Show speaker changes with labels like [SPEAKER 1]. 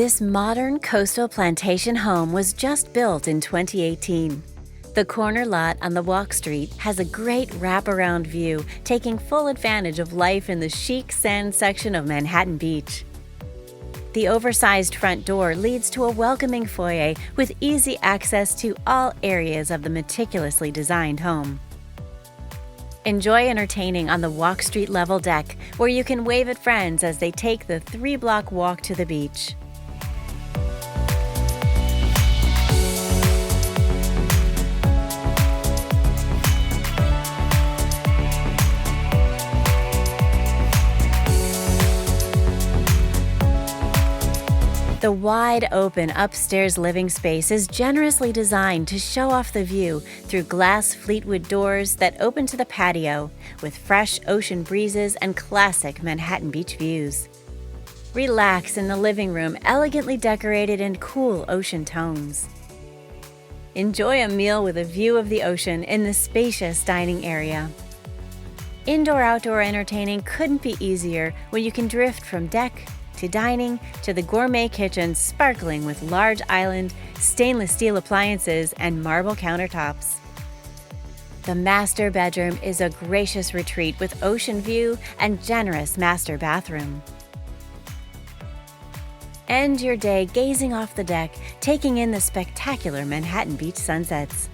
[SPEAKER 1] This modern Coastal Plantation home was just built in 2018. The corner lot on the Walk Street has a great wraparound view, taking full advantage of life in the chic sand section of Manhattan Beach. The oversized front door leads to a welcoming foyer with easy access to all areas of the meticulously designed home. Enjoy entertaining on the Walk Street level deck, where you can wave at friends as they take the 3-block walk to the beach. The wide-open upstairs living space is generously designed to show off the view through glass Fleetwood doors that open to the patio, with fresh ocean breezes and classic Manhattan Beach views. Relax in the living room, elegantly decorated in cool ocean tones. Enjoy a meal with a view of the ocean in the spacious dining area. Indoor-outdoor entertaining couldn't be easier when you can drift from deck to dining, to the gourmet kitchen sparkling with large island, stainless steel appliances, and marble countertops. The master bedroom is a gracious retreat with ocean view and generous master bathroom. End your day gazing off the deck, taking in the spectacular Manhattan Beach sunsets.